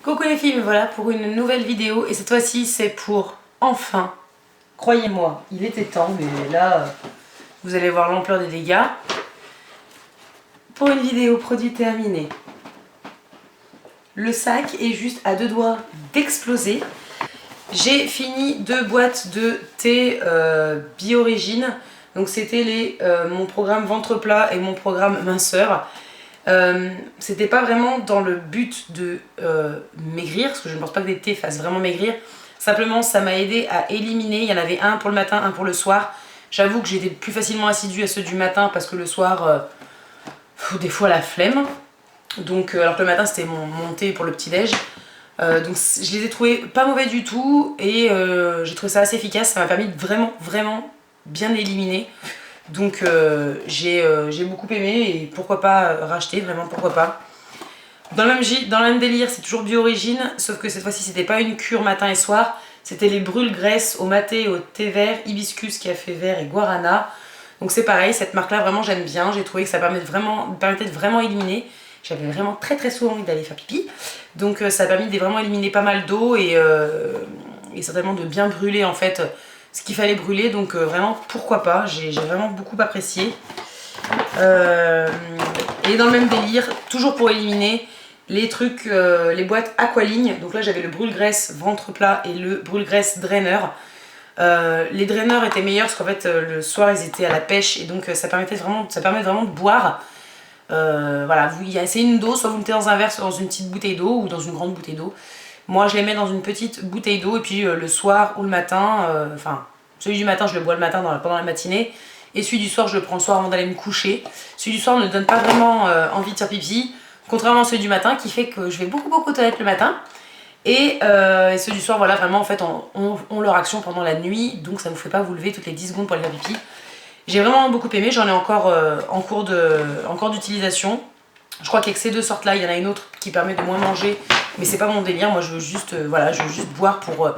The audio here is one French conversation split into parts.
Coucou les filles, me voilà pour une nouvelle vidéo et cette fois-ci c'est pour enfin, croyez-moi, il était temps mais là vous allez voir l'ampleur des dégâts. Pour une vidéo produit terminée. Le sac est juste à deux doigts d'exploser. J'ai fini 2 boîtes de thé Biorégine. Donc c'était mon programme ventre plat et mon programme minceur. C'était pas vraiment dans le but de maigrir, parce que je ne pense pas que des thés fassent vraiment maigrir. Simplement ça m'a aidé à éliminer. Il y en avait un pour le matin, un pour le soir. J'avoue que j'étais plus facilement assidue à ceux du matin parce que le soir, des fois la flemme. Donc, alors que le matin c'était mon thé pour le petit déj. Donc je les ai trouvés pas mauvais du tout et j'ai trouvé ça assez efficace. Ça m'a permis de vraiment bien éliminer. Donc j'ai beaucoup aimé et pourquoi pas racheter, vraiment pourquoi pas. Dans le même délire, c'est toujours Biorégine, sauf que cette fois-ci c'était pas une cure matin et soir, c'était les brûle-graisse au maté et au thé vert, hibiscus, café vert et guarana. Donc c'est pareil, cette marque-là vraiment j'aime bien, j'ai trouvé que ça permettait de vraiment éliminer. J'avais vraiment très souvent envie d'aller faire pipi, donc ça a permis de vraiment éliminer pas mal d'eau et certainement de bien brûler en fait ce qu'il fallait brûler, donc vraiment pourquoi pas, j'ai vraiment beaucoup apprécié. Et dans le même délire, toujours pour éliminer les trucs, les boîtes Aqualigne. Donc là j'avais le brûle-graisse ventre plat et le brûle-graisse draineur. Les draineurs étaient meilleurs parce qu'en fait le soir ils étaient à la pêche et donc ça permet vraiment de boire. Voilà, c'est une dose, soit vous le mettez dans un verre, soit dans une petite bouteille d'eau ou dans une grande bouteille d'eau. Moi je les mets dans une petite bouteille d'eau et puis le soir ou le matin, enfin celui du matin je le bois le matin pendant la matinée et celui du soir je le prends le soir avant d'aller me coucher. Celui du soir ne donne pas vraiment envie de faire pipi, contrairement à celui du matin qui fait que je vais beaucoup aux toilettes le matin. Et ceux du soir, voilà, vraiment en fait ont leur action pendant la nuit, donc ça ne vous fait pas vous lever toutes les 10 secondes pour aller faire pipi. J'ai vraiment beaucoup aimé, j'en ai encore en cours d'utilisation. Je crois qu'avec ces deux sortes là, il y en a une autre qui permet de moins manger, mais c'est pas mon délire, moi je veux juste, voilà, je veux juste boire pour...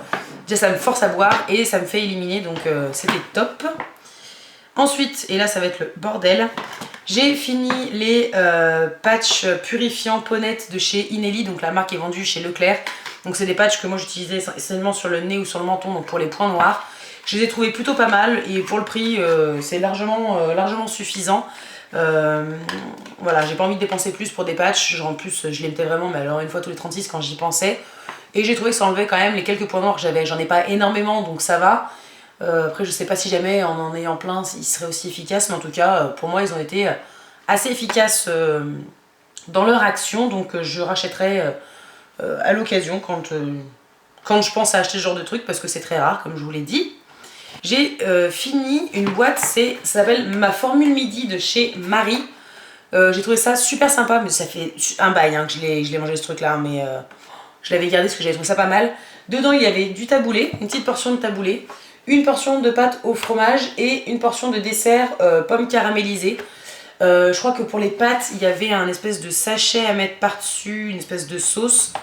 déjà ça me force à boire et ça me fait éliminer, donc c'était top. Ensuite, et là ça va être le bordel, j'ai fini les patchs purifiants Ponette de chez Inelli, donc la marque est vendue chez Leclerc. Donc c'est des patchs que moi j'utilisais essentiellement sur le nez ou sur le menton, donc pour les points noirs. Je les ai trouvés plutôt pas mal et pour le prix c'est largement suffisant. Voilà, j'ai pas envie de dépenser plus pour des patchs, genre en plus je les mettais vraiment, mais alors une fois tous les 36 quand j'y pensais. Et j'ai trouvé que ça enlevait quand même les quelques points noirs que j'avais, j'en ai pas énormément donc ça va. Après je sais pas si jamais en ayant plein ils seraient aussi efficaces, mais en tout cas pour moi ils ont été assez efficaces dans leur action, donc je rachèterai à l'occasion quand je pense à acheter ce genre de truc parce que c'est très rare comme je vous l'ai dit. J'ai fini une boîte, ça s'appelle ma formule midi de chez Marie. J'ai trouvé ça super sympa, mais ça fait un bail hein, que je l'ai mangé ce truc là, mais je l'avais gardé parce que j'avais trouvé ça pas mal. Dedans il y avait du taboulé, une petite portion de taboulé, une portion de pâte au fromage et une portion de dessert pommes caramélisées. Je crois que pour les pâtes il y avait un espèce de sachet à mettre par dessus, une espèce de sauce.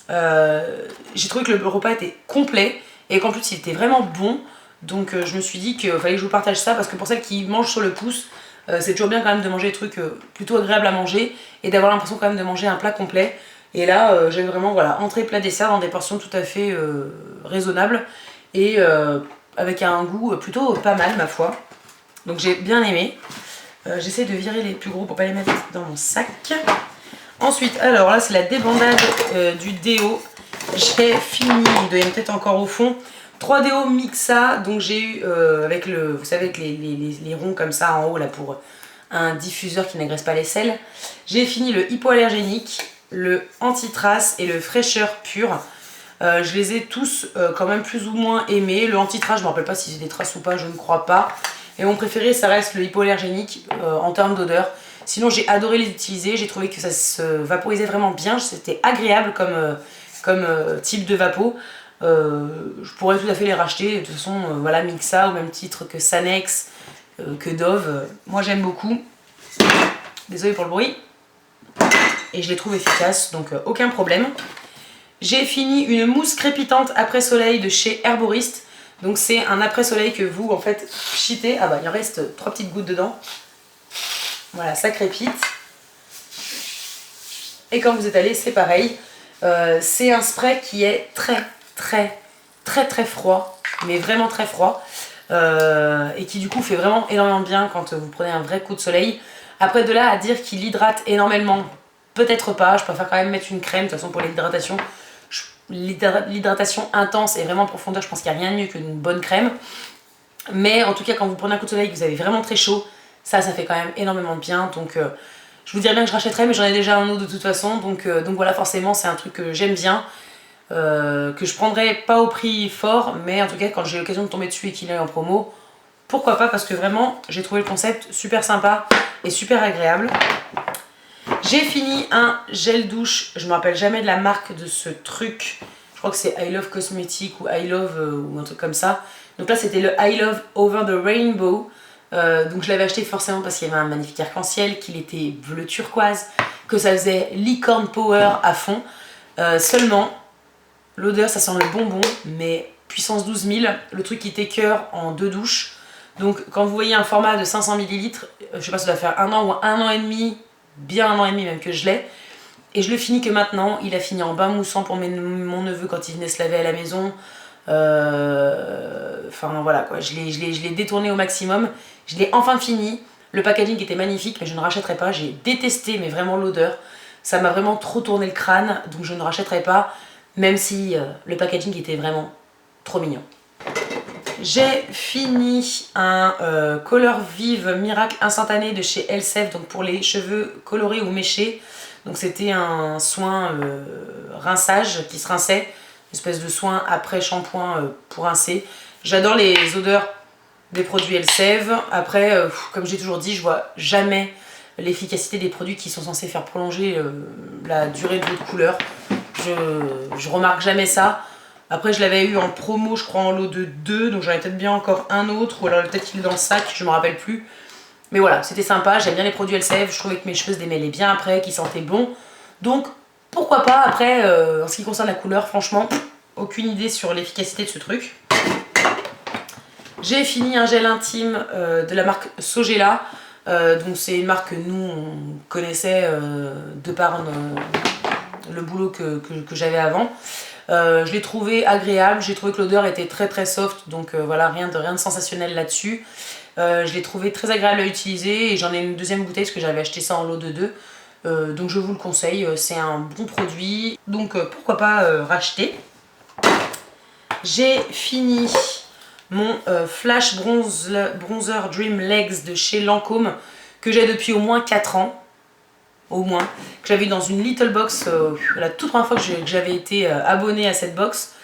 J'ai trouvé que le repas était complet et qu'en plus il était vraiment bon. Donc je me suis dit qu'il fallait que je vous partage ça parce que pour celles qui mangent sur le pouce, c'est toujours bien quand même de manger des trucs plutôt agréables à manger et d'avoir l'impression quand même de manger un plat complet. Et là j'avais vraiment voilà, entrée, plat, dessert dans des portions tout à fait raisonnables et avec un goût plutôt pas mal ma foi. Donc j'ai bien aimé. J'essaie de virer les plus gros pour pas les mettre dans mon sac. Ensuite, alors là c'est la débandade du déo. J'ai fini, il doit y en peut-être encore au fond. 3 déos Mixa, donc j'ai eu avec vous savez avec les ronds comme ça en haut là pour un diffuseur qui n'agresse pas les selles. J'ai fini le hypoallergénique, le anti-trace et le fraîcheur pur. Je les ai tous quand même plus ou moins aimés. Le anti-trace, je me rappelle pas si c'est des traces ou pas, je ne crois pas. Et mon préféré ça reste le hypoallergénique en termes d'odeur. Sinon j'ai adoré les utiliser, j'ai trouvé que ça se vaporisait vraiment bien, c'était agréable comme type de vapo. Je pourrais tout à fait les racheter, de toute façon voilà, Mixa au même titre que Sanex, que Dove, moi j'aime beaucoup. Désolée pour le bruit. Et je les trouve efficaces, donc aucun problème. J'ai fini une mousse crépitante après soleil de chez Herboriste. Donc c'est un après soleil que vous en fait pchitez. Ah bah il en reste 3 petites gouttes dedans. Voilà, ça crépite. Et quand vous étalez c'est pareil. C'est un spray qui est très froid, mais vraiment très froid. Et qui du coup fait vraiment énormément bien quand vous prenez un vrai coup de soleil. Après de là à dire qu'il hydrate énormément, peut-être pas, je préfère quand même mettre une crème de toute façon pour l'hydratation. L'hydratation intense et vraiment en profondeur, je pense qu'il n'y a rien de mieux qu'une bonne crème. Mais en tout cas quand vous prenez un coup de soleil et que vous avez vraiment très chaud, ça fait quand même énormément de bien. Donc je vous dirais bien que je rachèterai, mais j'en ai déjà un autre de toute façon. Donc voilà, forcément c'est un truc que j'aime bien. Que je prendrai pas au prix fort, mais en tout cas quand j'ai l'occasion de tomber dessus et qu'il est en promo, pourquoi pas, parce que vraiment j'ai trouvé le concept super sympa et super agréable. J'ai fini un gel douche, je me rappelle jamais de la marque de ce truc, je crois que c'est I Love Cosmetics ou I Love ou un truc comme ça. Donc là c'était le I Love Over the Rainbow, donc je l'avais acheté forcément parce qu'il y avait un magnifique arc-en-ciel, qu'il était bleu turquoise, que ça faisait licorne power à fond. Seulement l'odeur, ça sent le bonbon, mais puissance 12 000, le truc qui t'écœure en 2 douches. Donc quand vous voyez un format de 500 ml, je sais pas, ça doit faire 1 an ou 1 an et demi, bien 1 an et demi même que je l'ai. Et je le finis que maintenant, il a fini en bain moussant pour mon neveu quand il venait se laver à la maison. Enfin voilà quoi, je l'ai détourné au maximum. Je l'ai enfin fini. Le packaging était magnifique, mais je ne rachèterai pas. J'ai détesté, mais vraiment l'odeur. Ça m'a vraiment trop tourné le crâne, donc je ne rachèterai pas. Même si le packaging était vraiment trop mignon. J'ai fini un Color Vive Miracle instantané de chez Elseve, donc pour les cheveux colorés ou méchés. Donc c'était un soin rinçage qui se rinçait, une espèce de soin après shampoing pour rincer. J'adore les odeurs des produits Elseve. Après, comme j'ai toujours dit, je vois jamais l'efficacité des produits qui sont censés faire prolonger la durée de votre couleur. Je remarque jamais ça. Après je l'avais eu en promo, je crois en lot de 2, donc j'en ai peut-être bien encore un autre, ou alors peut-être qu'il est dans le sac, je me rappelle plus. Mais voilà, c'était sympa, j'aime bien les produits Elseve, je trouvais que mes cheveux se démêlaient bien après, qu'ils sentaient bon. Donc pourquoi pas. Après, en ce qui concerne la couleur, franchement, aucune idée sur l'efficacité de ce truc. J'ai fini un gel intime de la marque Sogela. Donc c'est une marque que nous on connaissait de par le boulot que j'avais avant. Je l'ai trouvé agréable, j'ai trouvé que l'odeur était très soft, donc voilà, rien de sensationnel là-dessus. Je l'ai trouvé très agréable à utiliser et j'en ai une deuxième bouteille parce que j'avais acheté ça en lot de 2. Donc je vous le conseille, c'est un bon produit, donc pourquoi pas racheter. J'ai fini mon Flash Bronzer Dream Legs de chez Lancôme, que j'ai depuis au moins 4 ans. Au moins, que j'avais dans une little box la toute première fois que j'avais été abonnée à cette box.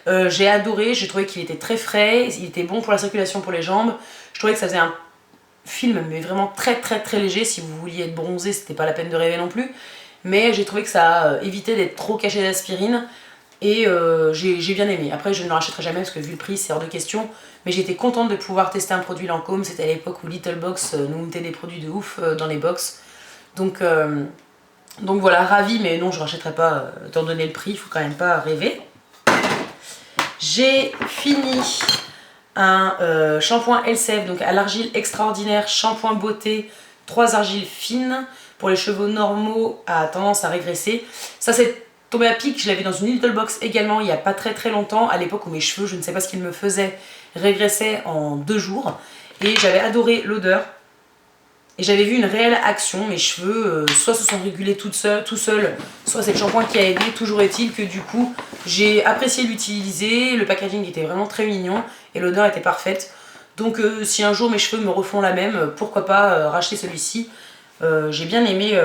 J'ai adoré, j'ai trouvé qu'il était très frais, il était bon pour la circulation pour les jambes. Je trouvais que ça faisait un film mais vraiment très léger. Si vous vouliez être bronzé, c'était pas la peine de rêver non plus. Mais j'ai trouvé que ça évitait d'être trop caché d'aspirine. Et j'ai bien aimé. Après je ne le rachèterai jamais parce que vu le prix c'est hors de question. Mais j'étais contente de pouvoir tester un produit Lancôme. C'était à l'époque où Little Box nous mettait des produits de ouf dans les box. Donc voilà, ravie, mais non, je ne rachèterai pas étant donné le prix, il faut quand même pas rêver. J'ai fini un shampoing Elseve, donc à l'argile extraordinaire, shampoing beauté, 3 argiles fines pour les cheveux normaux à tendance à régresser. Ça c'est tombé à pic, je l'avais dans une little box également il n'y a pas très longtemps, à l'époque où mes cheveux, je ne sais pas ce qu'ils me faisaient, régressaient en 2 jours. Et j'avais adoré l'odeur. Et j'avais vu une réelle action, mes cheveux soit se sont régulés tout seul, soit c'est le shampoing qui a aidé. Toujours est-il que du coup j'ai apprécié l'utiliser, le packaging était vraiment très mignon et l'odeur était parfaite. Donc si un jour mes cheveux me refont la même, pourquoi pas racheter celui-ci. J'ai bien aimé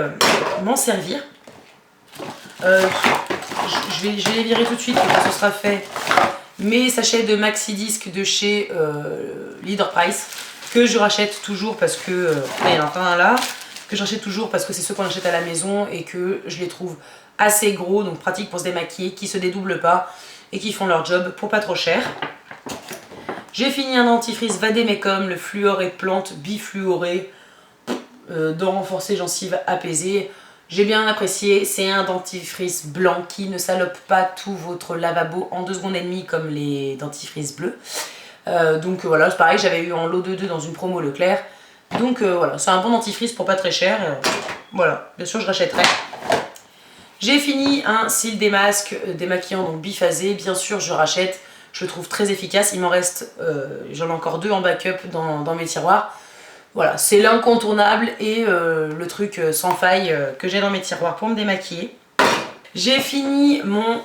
m'en servir. Je vais les virer tout de suite quand ce sera fait. Mes sachets de Maxi Disc de chez Leader Price, que je rachète toujours parce que il y en a un là, que je rachète toujours parce que c'est ceux qu'on achète à la maison et que je les trouve assez gros, donc pratique pour se démaquiller, qui se dédoublent pas et qui font leur job pour pas trop cher. J'ai fini un dentifrice Vademecum, le fluor et plante bifluoré, dent renforcée, gencive apaisée. J'ai bien apprécié, c'est un dentifrice blanc qui ne salope pas tout votre lavabo en 2 secondes et demie comme les dentifrices bleus. Donc voilà, c'est pareil, j'avais eu en lot de 2 dans une promo Leclerc. Donc voilà, c'est un bon dentifrice pour pas très cher. Voilà, bien sûr je rachèterai. J'ai fini un cils démasque démaquillant, donc biphasé. Bien sûr, je rachète. Je le trouve très efficace. Il m'en reste, j'en ai encore 2 en backup dans mes tiroirs. Voilà, c'est l'incontournable et le truc sans faille que j'ai dans mes tiroirs pour me démaquiller. J'ai fini mon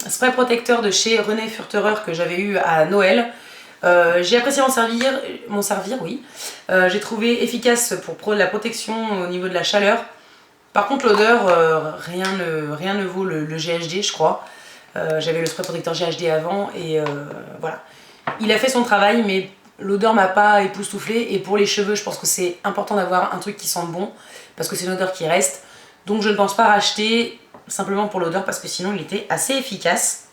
spray protecteur de chez René Furterer que j'avais eu à Noël. J'ai apprécié m'en servir, oui. J'ai trouvé efficace pour la protection au niveau de la chaleur. Par contre l'odeur, rien ne vaut le GHD je crois. J'avais le spray protecteur GHD avant et voilà. Il a fait son travail mais l'odeur m'a pas époustouflée et pour les cheveux je pense que c'est important d'avoir un truc qui sent bon parce que c'est une odeur qui reste. Donc je ne pense pas racheter simplement pour l'odeur parce que sinon il était assez efficace.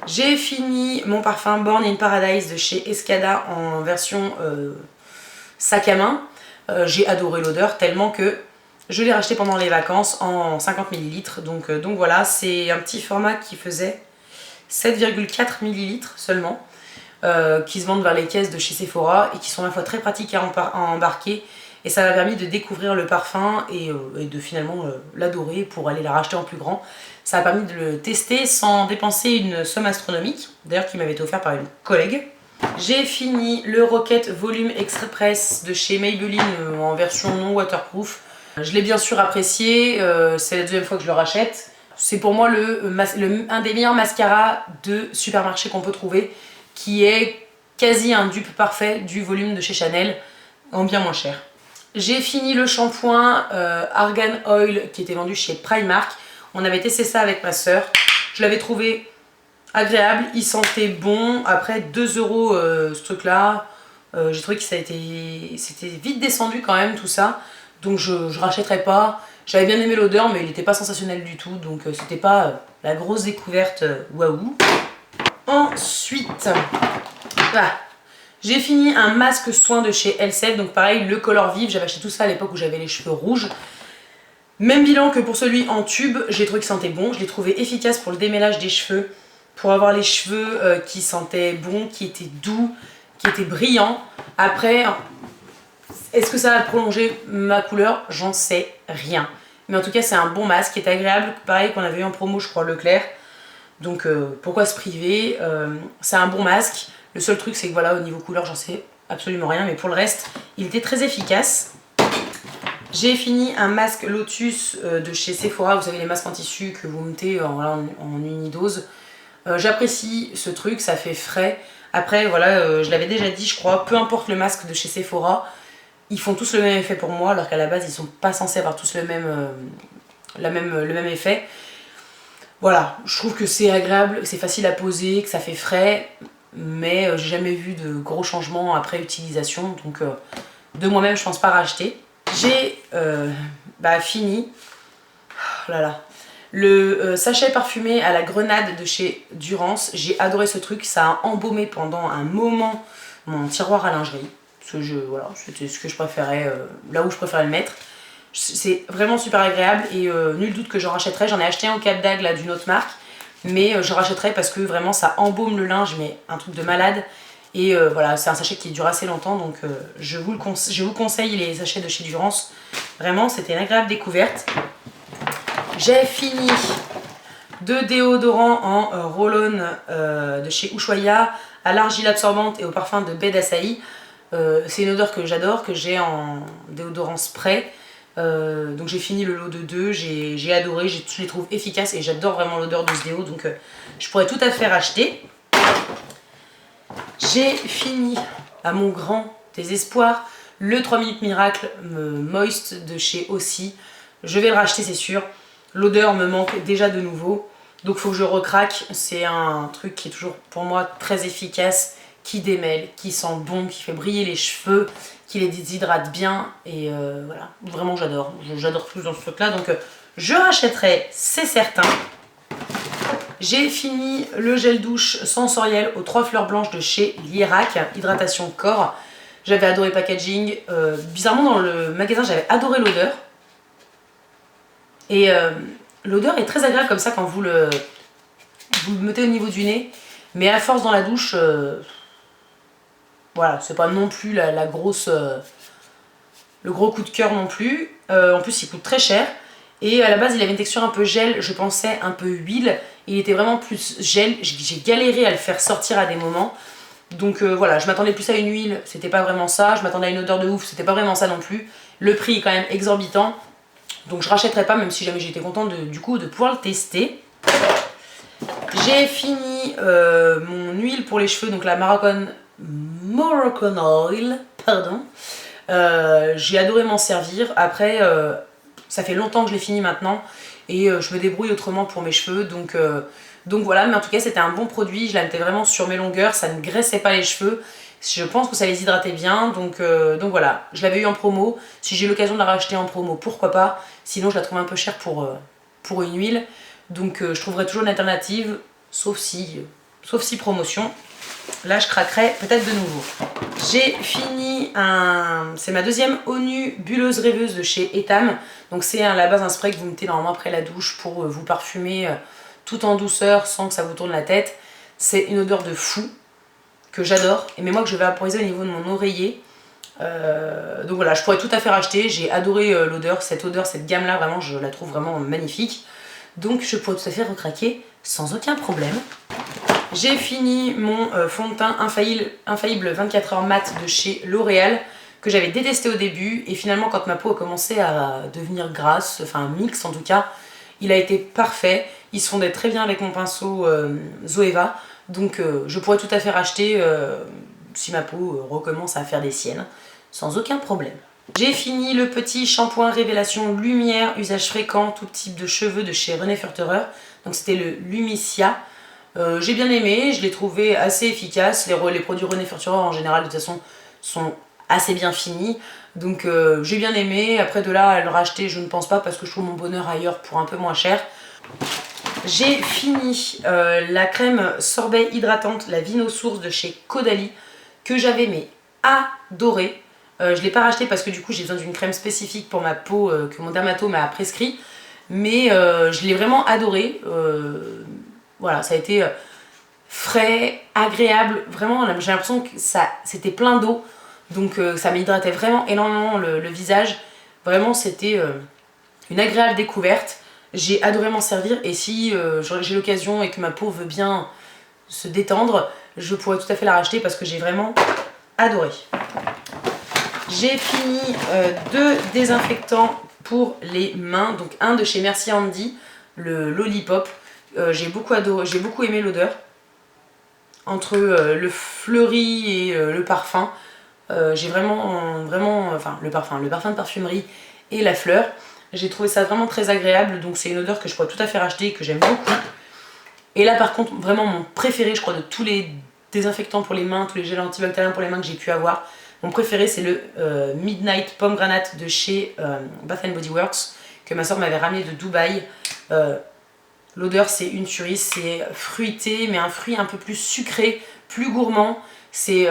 J'ai fini mon parfum Born in Paradise de chez Escada en version sac à main. J'ai adoré l'odeur tellement que je l'ai racheté pendant les vacances en 50 ml. Donc voilà, c'est un petit format qui faisait 7,4 ml seulement. Qui se vendent vers les caisses de chez Sephora et qui sont à la fois très pratiques à embarquer. Et ça m'a permis de découvrir le parfum et de finalement l'adorer pour aller la racheter en plus grand. Ça a permis de le tester sans dépenser une somme astronomique, d'ailleurs qui m'avait été offert par une collègue. J'ai fini le Rocket Volume Express de chez Maybelline en version non waterproof. Je l'ai bien sûr apprécié, c'est la deuxième fois que je le rachète. C'est pour moi un des meilleurs mascaras de supermarché qu'on peut trouver, qui est quasi un dupe parfait du volume de chez Chanel, en bien moins cher. J'ai fini le shampoing Argan Oil qui était vendu chez Primark. On avait testé ça avec ma soeur. Je l'avais trouvé agréable, il sentait bon. Après 2 € ce truc là, j'ai trouvé que c'était vite descendu quand même tout ça. Donc je rachèterai pas. J'avais bien aimé l'odeur mais il n'était pas sensationnel du tout. Donc c'était pas la grosse découverte waouh. Ensuite, j'ai fini un masque soin de chez Elseve, donc pareil, le color vif, j'avais acheté tout ça à l'époque où j'avais les cheveux rouges. Même bilan que pour celui en tube, j'ai trouvé qu'il sentait bon, je l'ai trouvé efficace pour le démêlage des cheveux, pour avoir les cheveux qui sentaient bon, qui étaient doux, qui étaient brillants. Après, est-ce que ça va prolonger ma couleur? J'en sais rien. Mais en tout cas, c'est un bon masque qui est agréable, pareil qu'on avait eu en promo, je crois, Leclerc. Donc pourquoi se priver, c'est un bon masque. Le seul truc c'est que voilà au niveau couleur j'en sais absolument rien mais pour le reste il était très efficace. J'ai fini un masque Lotus de chez Sephora, vous savez les masques en tissu que vous mettez en unidose. J'apprécie ce truc, ça fait frais. Après voilà je l'avais déjà dit je crois, peu importe le masque de chez Sephora, ils font tous le même effet pour moi alors qu'à la base ils sont pas censés avoir tous le même effet. Voilà, je trouve que c'est agréable, que c'est facile à poser, que ça fait frais, mais j'ai jamais vu de gros changements après utilisation, donc de moi-même je pense pas racheter. J'ai fini oh là là, le sachet parfumé à la grenade de chez Durance. J'ai adoré ce truc, ça a embaumé pendant un moment mon tiroir à lingerie, parce que voilà, c'était ce que je préférais, là où je préférais le mettre. C'est vraiment super agréable et nul doute que j'en rachèterai. J'en ai acheté un au Cap d'Agde d'une autre marque, mais je rachèterai parce que vraiment ça embaume le linge, mais un truc de malade. Et voilà, c'est un sachet qui dure assez longtemps, donc je vous conseille les sachets de chez Durance. Vraiment, c'était une agréable découverte. J'ai fini 2 déodorants en roll-on de chez Ushuaïa à l'argile absorbante et au parfum de baie d'acai. C'est une odeur que j'adore, que j'ai en déodorant spray. Donc j'ai fini le lot de 2, j'ai adoré, je les trouve efficaces et j'adore vraiment l'odeur de ce déo, donc je pourrais tout à fait racheter. J'ai fini, à mon grand désespoir, le 3 minutes miracle Moist de chez Aussie. Je vais le racheter c'est sûr, l'odeur me manque déjà de nouveau, donc il faut que je recraque. C'est un truc qui est toujours pour moi très efficace, qui démêle, qui sent bon, qui fait briller les cheveux, qui les déshydrate bien et voilà, vraiment j'adore tout dans ce truc là, donc je rachèterai, c'est certain. J'ai fini le gel douche sensoriel aux 3 fleurs blanches de chez Lierac, hydratation corps. J'avais adoré le packaging, bizarrement dans le magasin j'avais adoré l'odeur et l'odeur est très agréable comme ça quand vous le mettez au niveau du nez, mais à force dans la douche voilà, c'est pas non plus le gros coup de cœur non plus. En plus il coûte très cher Et à la base il avait une texture un peu gel, je pensais un peu huile. Il était vraiment plus gel, j'ai galéré à le faire sortir à des moments. Donc voilà, je m'attendais plus à une huile, c'était pas vraiment ça. Je m'attendais à une odeur de ouf, c'était pas vraiment ça non plus. Le prix est quand même exorbitant. Donc je rachèterai pas, même si jamais j'étais contente du coup de pouvoir le tester. J'ai fini mon huile pour les cheveux, donc la Moroccan Oil, pardon. J'ai adoré m'en servir. Après, ça fait longtemps que je l'ai fini maintenant. Et je me débrouille autrement pour mes cheveux. Donc voilà, mais en tout cas c'était un bon produit. Je la mettais vraiment sur mes longueurs, ça ne graissait pas les cheveux. Je pense que ça les hydratait bien. Donc voilà, je l'avais eu en promo. Si j'ai l'occasion de la racheter en promo, pourquoi pas. Sinon je la trouve un peu chère pour une huile. Donc je trouverai toujours une alternative, sauf si promotion. Là je craquerai peut-être de nouveau. J'ai fini c'est ma deuxième eau nue bulleuse rêveuse de chez Etam. Donc c'est à la base un spray que vous mettez normalement après la douche pour vous parfumer tout en douceur sans que ça vous tourne la tête. C'est une odeur de fou que j'adore. Mais moi que je vais vaporiser au niveau de mon oreiller. Donc voilà, je pourrais tout à fait racheter. J'ai adoré l'odeur, cette gamme là, vraiment je la trouve vraiment magnifique. Donc je pourrais tout à fait recraquer sans aucun problème. J'ai fini mon fond de teint infaillible 24 heures mat de chez L'Oréal que j'avais détesté au début et finalement quand ma peau a commencé à devenir grasse, enfin mixte en tout cas, il a été parfait. Il se fondait très bien avec mon pinceau Zoeva, donc je pourrais tout à fait racheter si ma peau recommence à faire des siennes sans aucun problème. J'ai fini le petit shampoing Révélation Lumière, usage fréquent, tout type de cheveux de chez René Furterer. Donc c'était le Lumicia. J'ai bien aimé, je l'ai trouvé assez efficace. Les produits René Furterer en général de toute façon sont assez bien finis. Donc j'ai bien aimé. Après de là à le racheter je ne pense pas parce que je trouve mon bonheur ailleurs pour un peu moins cher. J'ai fini la crème sorbet hydratante, la Vino Source de chez Caudalie que j'avais mais adoré. Je ne l'ai pas racheté parce que du coup j'ai besoin d'une crème spécifique pour ma peau que mon dermato m'a prescrit. Mais je l'ai vraiment adoré. Voilà, ça a été frais, agréable. Vraiment, j'ai l'impression que c'était plein d'eau. Donc ça m'hydratait vraiment énormément le visage. Vraiment, c'était une agréable découverte. J'ai adoré m'en servir. Et si j'ai l'occasion et que ma peau veut bien se détendre, je pourrais tout à fait la racheter parce que j'ai vraiment adoré. J'ai fini deux désinfectants pour les mains. Donc un de chez Merci Handy, le Lollipop. J'ai beaucoup adoré, j'ai beaucoup aimé l'odeur. Entre le fleuri et le parfum. J'ai vraiment, enfin le parfum de parfumerie et la fleur. J'ai trouvé ça vraiment très agréable. Donc c'est une odeur que je pourrais tout à fait racheter et que j'aime beaucoup. Et là par contre, vraiment mon préféré, je crois, de tous les désinfectants pour les mains, tous les gels antibactériens pour les mains que j'ai pu avoir. Mon préféré c'est le Midnight Pomme Granate de chez Bath & Body Works que ma soeur m'avait ramené de Dubaï. L'odeur c'est une tuerie, c'est fruité mais un fruit un peu plus sucré, plus gourmand. C'est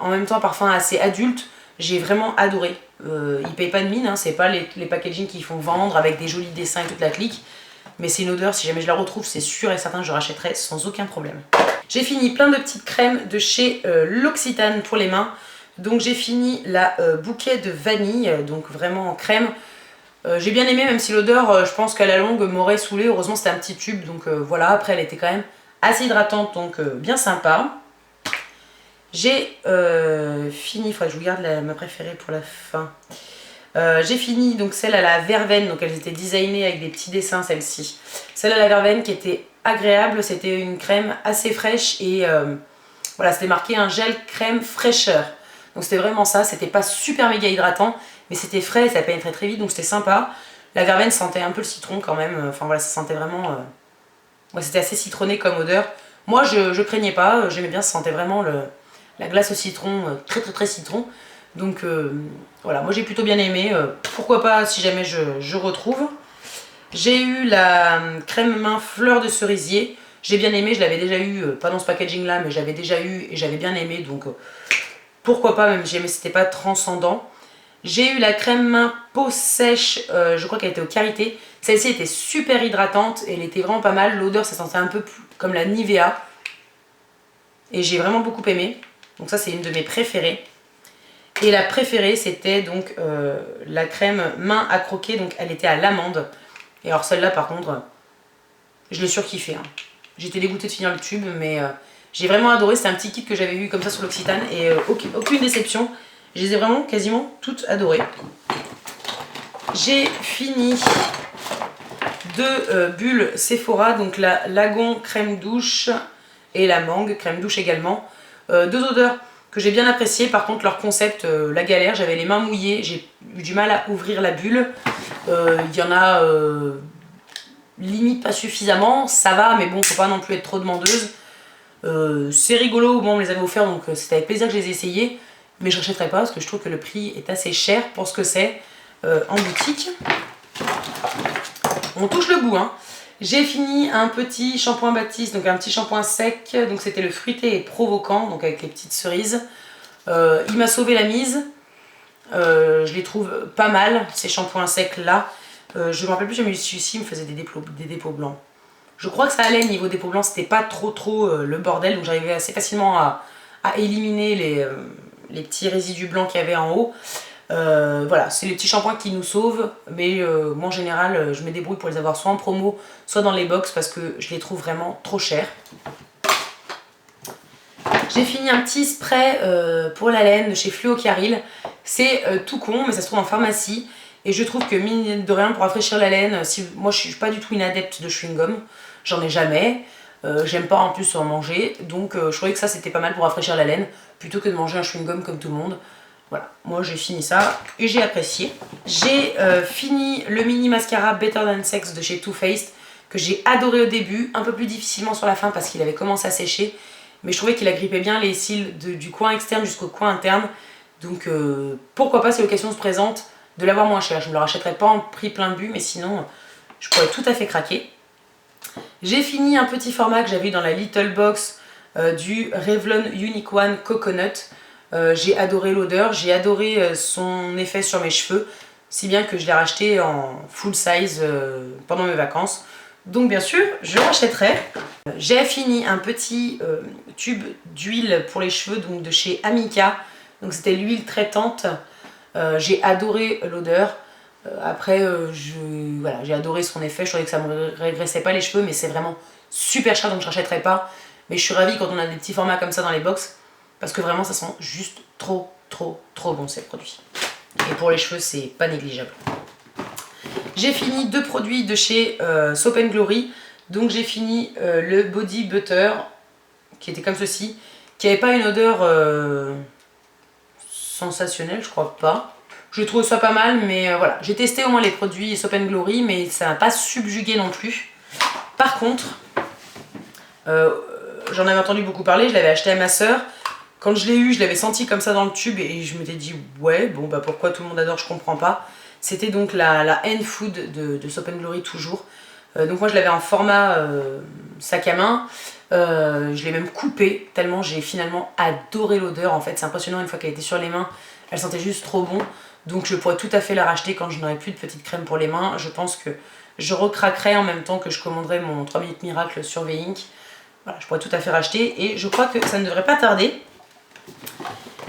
en même temps un parfum assez adulte, j'ai vraiment adoré. Ils payent pas de mine, hein, c'est pas les packaging qu'ils font vendre avec des jolis dessins et toute la clique. Mais c'est une odeur, si jamais je la retrouve, c'est sûr et certain que je rachèterai sans aucun problème. J'ai fini plein de petites crèmes de chez L'Occitane pour les mains. Donc j'ai fini la bouquet de vanille, donc vraiment en crème. J'ai bien aimé, même si l'odeur, je pense qu'à la longue m'aurait saoulé. Heureusement c'était un petit tube, donc voilà. Après elle était quand même assez hydratante, donc bien sympa. J'ai fini, il faudrait que je vous garde ma préférée pour la fin. J'ai fini donc celle à la verveine, donc elles étaient designées avec des petits dessins celle-ci. Celle à la verveine qui était agréable, c'était une crème assez fraîche et voilà, c'était marqué un gel crème fraîcheur. Donc c'était vraiment ça, c'était pas super méga hydratant, mais c'était frais et ça pénétrait très vite, donc c'était sympa. La verveine sentait un peu le citron quand même, enfin voilà, ça sentait vraiment... Ouais, c'était assez citronné comme odeur. Moi je craignais pas, j'aimais bien, ça sentait vraiment la glace au citron, très citron. Donc voilà, moi j'ai plutôt bien aimé, pourquoi pas si jamais je retrouve. J'ai eu la crème main fleur de cerisier, j'ai bien aimé, je l'avais déjà eu, pas dans ce packaging là, mais j'avais déjà eu et j'avais bien aimé, donc pourquoi pas, même si jamais c'était pas transcendant. J'ai eu la crème main peau sèche, je crois qu'elle était au Karité. Celle-ci était super hydratante et elle était vraiment pas mal, l'odeur ça sentait un peu plus comme la Nivea. Et j'ai vraiment beaucoup aimé, donc ça c'est une de mes préférées. Et la préférée c'était donc la crème main à croquer, donc elle était à l'amande. Et alors celle-là par contre, je l'ai surkiffé. Hein. J'étais dégoûtée de finir le tube, mais j'ai vraiment adoré. C'était un petit kit que j'avais vu comme ça sur l'Occitane et aucune déception. Je les ai vraiment quasiment toutes adorées. J'ai fini 2 bulles Sephora, donc la Lagon crème douche et la mangue crème douche également. 2 odeurs que j'ai bien appréciées. Par contre leur concept, la galère, j'avais les mains mouillées, j'ai eu du mal à ouvrir la bulle. Il y en a limite pas suffisamment, ça va, mais bon, faut pas non plus être trop demandeuse. C'est rigolo, bon, on me les avait offerts, donc c'était avec plaisir que je les ai essayés, mais je ne rachèterai pas parce que je trouve que le prix est assez cher pour ce que c'est en boutique. On touche le bout, hein. J'ai fini un petit shampoing Baptiste, donc un petit shampoing sec, donc c'était le fruité et provoquant, donc avec les petites cerises. Il m'a sauvé la mise, je les trouve pas mal, ces shampoings secs là. Je me rappelle plus, jamais celui-ci me faisait des dépôts blancs. Je crois que ça allait niveau dépôts blancs, c'était pas trop le bordel, donc j'arrivais assez facilement à éliminer les petits résidus blancs qu'il y avait en haut. Voilà, c'est les petits shampoings qui nous sauvent, mais moi en général je me débrouille pour les avoir soit en promo, soit dans les box parce que je les trouve vraiment trop chers. J'ai fini un petit spray pour la laine de chez Fluo Caril. C'est tout con, mais ça se trouve en pharmacie. Et je trouve que mine de rien, pour rafraîchir la laine, moi je suis pas du tout une adepte de chewing-gum, j'en ai jamais. J'aime pas en plus en manger, donc je trouvais que ça c'était pas mal pour rafraîchir la laine, plutôt que de manger un chewing-gum comme tout le monde. Voilà, moi j'ai fini ça et j'ai apprécié. J'ai fini le mini mascara Better Than Sex de chez Too Faced, que j'ai adoré au début, un peu plus difficilement sur la fin parce qu'il avait commencé à sécher. Mais je trouvais qu'il agrippait bien les cils du coin externe jusqu'au coin interne. Donc pourquoi pas si l'occasion se présente de l'avoir moins cher. Je ne me le rachèterai pas en prix plein but, mais sinon je pourrais tout à fait craquer. J'ai fini un petit format que j'avais eu dans la Little Box du Revlon Unique One Coconut. J'ai adoré l'odeur, j'ai adoré son effet sur mes cheveux, si bien que je l'ai racheté en full size pendant mes vacances. Donc bien sûr, je rachèterai. J'ai fini un petit tube d'huile pour les cheveux donc de chez Amica. Donc c'était l'huile traitante. J'ai adoré l'odeur. Après, voilà, j'ai adoré son effet. Je trouvais que ça me régressait pas les cheveux, mais c'est vraiment super cher donc je rachèterai pas. Mais je suis ravie quand on a des petits formats comme ça dans les box parce que vraiment ça sent juste trop bon ces produits. Et pour les cheveux, c'est pas négligeable. J'ai fini 2 produits de chez Soap & Glory. Donc j'ai fini le Body Butter qui était comme ceci, qui n'avait pas une odeur sensationnelle, je crois pas. Je trouve ça pas mal, mais voilà. J'ai testé au moins les produits Soap & Glory, mais ça n'a pas subjugué non plus. Par contre, j'en avais entendu beaucoup parler, je l'avais acheté à ma soeur. Quand je l'ai eu, je l'avais senti comme ça dans le tube et je m'étais dit ouais, bon bah pourquoi tout le monde adore, je comprends pas. C'était donc la N-Food de Soap & Glory toujours. Donc moi je l'avais en format sac à main. Je l'ai même coupé tellement j'ai finalement adoré l'odeur. En fait c'est impressionnant, une fois qu'elle était sur les mains, elle sentait juste trop bon. Donc je pourrais tout à fait la racheter quand je n'aurai plus de petite crème pour les mains. Je pense que je recraquerai en même temps que je commanderai mon 3 minutes miracle sur V-Ink. Voilà, je pourrais tout à fait racheter et je crois que ça ne devrait pas tarder.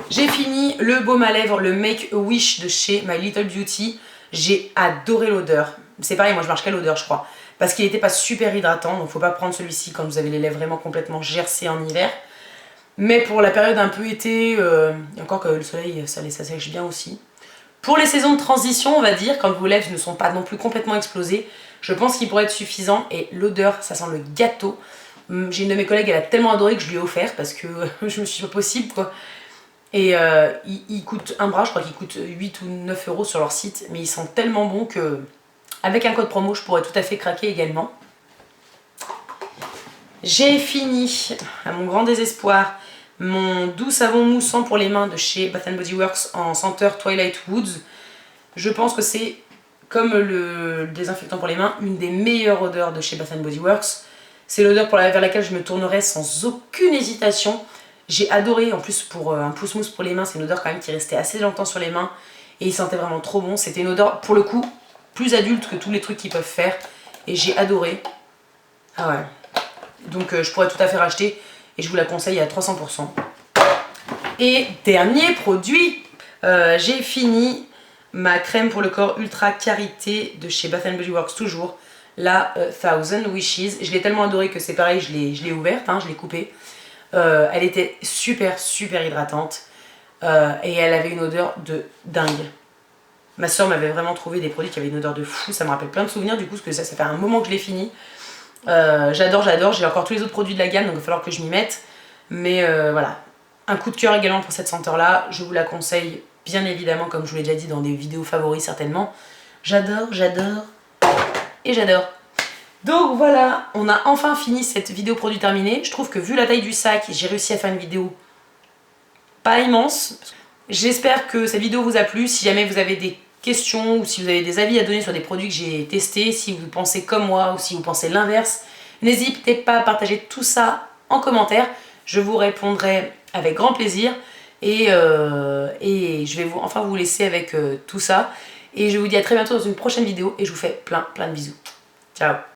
J'ai fini le baume à lèvres, le Make a Wish de chez My Little Beauty. J'ai adoré l'odeur. C'est pareil, moi je marche qu'à l'odeur je crois. Parce qu'il n'était pas super hydratant, donc faut pas prendre celui-ci quand vous avez les lèvres vraiment complètement gercées en hiver. Mais pour la période un peu été, et encore que le soleil ça sèche bien aussi. Pour les saisons de transition, on va dire, quand vos lèvres ne sont pas non plus complètement explosées, je pense qu'il pourrait être suffisant. Et l'odeur, ça sent le gâteau. J'ai une de mes collègues, elle a tellement adoré que je lui ai offert parce que je me suis dit pas possible quoi. Et il coûte un bras, je crois qu'il coûte 8 ou 9 € sur leur site, mais ils sont tellement bons que avec un code promo, je pourrais tout à fait craquer également. J'ai fini, à mon grand désespoir, mon doux savon moussant pour les mains de chez Bath & Body Works en senteur Twilight Woods. Je pense que c'est, comme le désinfectant pour les mains, une des meilleures odeurs de chez Bath & Body Works. C'est l'odeur vers laquelle je me tournerai sans aucune hésitation. J'ai adoré, en plus pour un pouce-mousse pour les mains, c'est une odeur quand même qui restait assez longtemps sur les mains. Et il sentait vraiment trop bon. C'était une odeur, pour le coup, plus adulte que tous les trucs qu'ils peuvent faire. Et j'ai adoré. Ah ouais. Donc je pourrais tout à fait racheter. Et je vous la conseille à 300%. Et dernier produit, j'ai fini ma crème pour le corps ultra karité de chez Bath Body Works toujours, la Thousand Wishes. Je l'ai tellement adorée que c'est pareil, je l'ai ouverte, hein, je l'ai coupée. Elle était super hydratante et elle avait une odeur de dingue. Ma soeur m'avait vraiment trouvé des produits qui avaient une odeur de fou, ça me rappelle plein de souvenirs du coup, parce que ça fait un moment que je l'ai fini. J'adore, j'ai encore tous les autres produits de la gamme, donc il va falloir que je m'y mette. Mais voilà, un coup de cœur également pour cette senteur là, je vous la conseille bien évidemment, comme je vous l'ai déjà dit dans des vidéos favoris certainement. J'adore et j'adore. Donc voilà, on a enfin fini cette vidéo produit terminée. Je trouve que vu la taille du sac, j'ai réussi à faire une vidéo pas immense. J'espère que cette vidéo vous a plu. Si jamais vous avez des questions ou si vous avez des avis à donner sur des produits que j'ai testés, si vous pensez comme moi ou si vous pensez l'inverse, n'hésitez pas à partager tout ça en commentaire. Je vous répondrai avec grand plaisir et je vais enfin vous laisser avec tout ça. Et je vous dis à très bientôt dans une prochaine vidéo et je vous fais plein de bisous. Ciao!